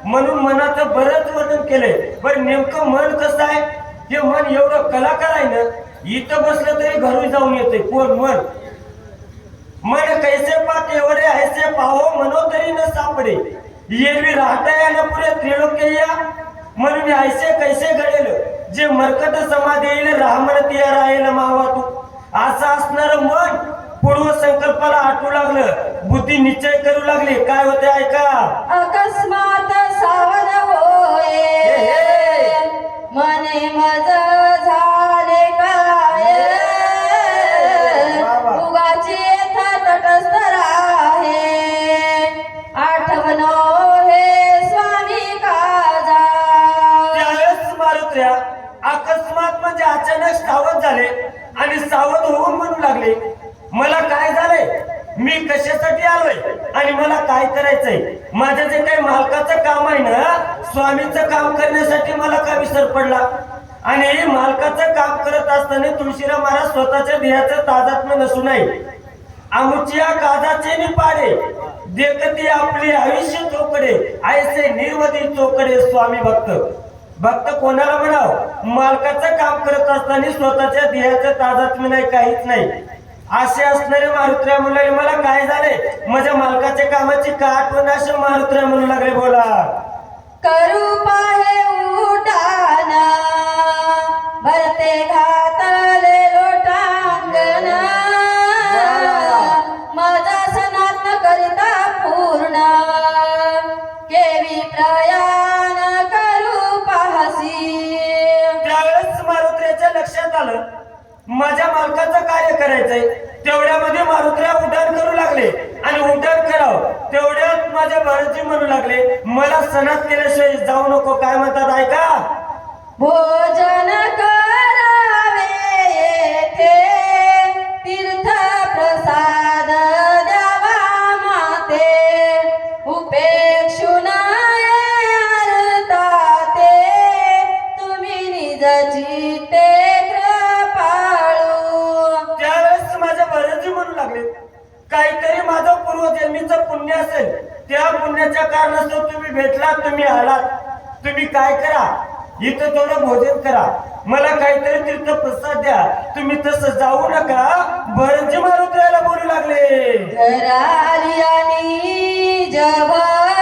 म्हणून मनाचं बरंच वर्णन केलंय. पण नेमकं मन कसं आहे, हे मन एवढं कलाकार आहे ना, इथं बसलं तरी घरून जाऊन येते. कोण मन? मन कैसे पाते एवढे ऐसे पाहो मनो तरी न सापडे, एरवी राहता या न पुरे त्रिलोक्य, म्हणून ऐसे कैसे घडेल, जे मरकट समाधी येईल रामन तिया राहील मावा तू. असं असणार मन पूर्व संकल्पाला आठवू लागलं, बुद्धी निश्चय करू लागली. काय होते ऐका. अकस्मात सावध होये, मने मज झाले काय, उगाची येथा तटस्थ राहे, आठवण हे स्वामी काजा. त्यावेळेस मारुत्र्या अकस्मात म्हणजे अचानक सावध झाले आणि सावध होऊन म्हणू लागले, मला काय झालंय, मी कशासाठी आलोय आणि मला काय करायचंय. माझं जे काही मालकाचं काम आहे ना, स्वामीचं काम करण्यासाठी मला का विसर पडला. आणि मालकाचं काम करत असताना तुळशीराम महाराज स्वतःच्या देहाचं तादात्म्य नसू नये. आमुच्या काजाचे निपाडे देखती आपली आयुष्य चोकडे, ऐसे निर्वधी चोकडे स्वामी भक्त. भक्त कोणाला म्हणाव, मालकाचं काम करत असताना स्वतःच्या देहाचं तादात्म्य नाही, काहीच नाही. असे असणारे मारुत्र्या म्हणू लागले, मला काय झाले, माझ्या मालकाच्या कामाची का आठवण. असे मारुत्र्या म्हणू लागले. बोला. करू पाहे उठान, भरते घातले लोटांगण, माझा सनात करिता पूर्ण, केवी प्रयाण करू पाहसी. त्यावेळेस मारुत्र्याच्या लक्षात आलं, माझ्या मालकाचं कार्य करायचंय. तेवढ्यामध्ये मारुत्र्या उड्डाण करू लागले आणि उड्डाण करावं तेवढ्यात माझ्या भरतजी म्हणू लागले, मला सणात केल्याशिवाय जाऊ नको. काय म्हणतात ऐका. भोजन करावे येथे, तीर्थ प्रसाद द्यावा माते, उपेक्षुन अर्ताते, तुम्ही निज चित्ते काहीतरी माझं पूर्वजन्मीचं पुण्य असेल, त्या पुण्याच्या कारणास्तव तुम्ही भेटलात, तुम्ही आलात. तुम्ही काय करा, इथं थोडं भोजन करा, मला काहीतरी तीर्थ प्रसाद द्या. तुम्ही तसं जाऊ नका. भरतजी मारुत्र्याला बोलू लागले. घराली आणि जवळ